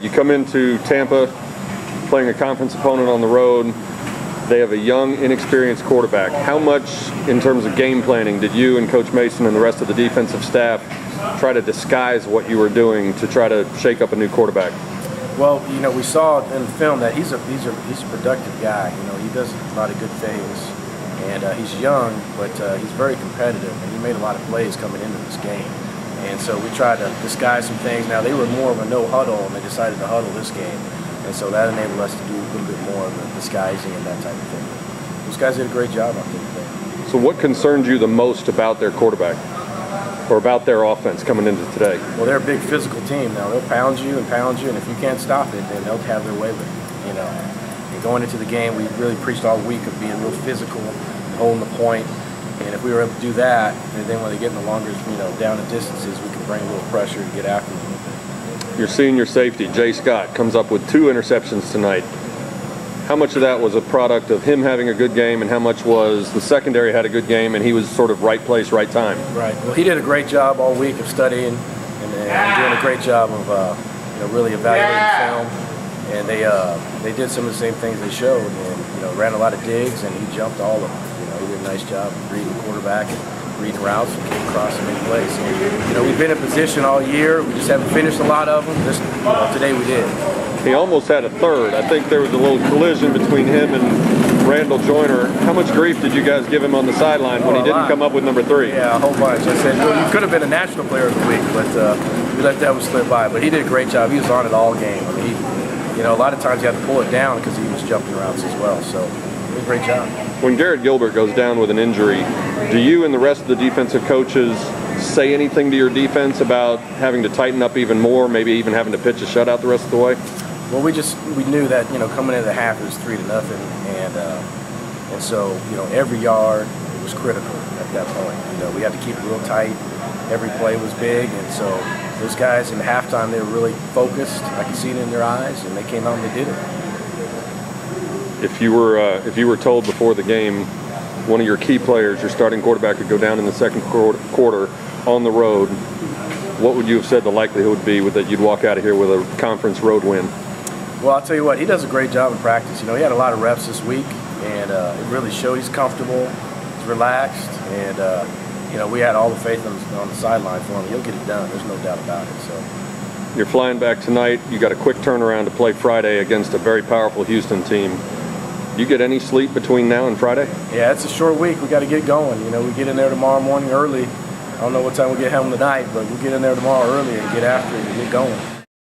You come into Tampa playing a conference opponent on the road. They have a young, inexperienced quarterback. How much, in terms of game planning, did you and Coach Mason and the rest of the defensive staff try to disguise what you were doing to try to shake up a new quarterback? Well, we saw in the film that he's a productive guy. He does a lot of good things, and he's young, but he's very competitive, and he made a lot of plays coming into this game. And so we tried to disguise some things. Now, they were more of a no huddle, and they decided to huddle this game. And so that enabled us to do a little bit more of the disguising and that type of thing. Those guys did a great job, I think. So what concerned you the most about their quarterback or about their offense coming into today? Well, they're a big physical team now. They'll pound you, and if you can't stop it, then they'll have their way with it. And going into the game, we really preached all week of being real physical, holding the point. And if we were able to do that, and then when they get in the longer, down the distances, we can bring a little pressure to get after them a little bit. Your senior safety, Jay Scott, comes up with 2 interceptions tonight. How much of that was a product of him having a good game, and how much was the secondary had a good game and he was sort of right place, right time? Right. Well, he did a great job all week of studying and doing a great job of really evaluating film. And they did some of the same things they showed, and ran a lot of digs, and he jumped all of them. He did a nice job of reading the quarterback and reading routes and came across some big plays. So, we've been in position all year. We just haven't finished a lot of them. Today we did. He almost had a third. I think there was a little collision between him and Randall Joyner. How much grief did you guys give him on the sideline when he didn't come up with number 3? Yeah, a whole bunch. I said, you could have been a National Player of the Week, but we let that one slip by. But he did a great job. He was on it all game. I mean, a lot of times you have to pull it down because he was jumping routes as well. So he did a great job. When Garrett Gilbert goes down with an injury, do you and the rest of the defensive coaches say anything to your defense about having to tighten up even more, maybe even having to pitch a shutout the rest of the way? Well, we knew that coming into the half it was 3-0, and so every yard was critical at that point. We had to keep it real tight. Every play was big, and so those guys in halftime, they were really focused. I could see it in their eyes, and they came out and they did it. If you were told before the game, one of your key players, your starting quarterback, would go down in the second quarter on the road, what would you have said the likelihood would be that you'd walk out of here with a conference road win? Well, I'll tell you what, he does a great job in practice. He had a lot of reps this week, and it really showed he's comfortable, he's relaxed, and we had all the faith on the sideline for him. He'll get it done. There's no doubt about it. So you're flying back tonight. You got a quick turnaround to play Friday against a very powerful Houston team. You get any sleep between now and Friday? Yeah, it's a short week. We got to get going. We get in there tomorrow morning early. I don't know what time we get home tonight, but we'll get in there tomorrow early and get after it and get going.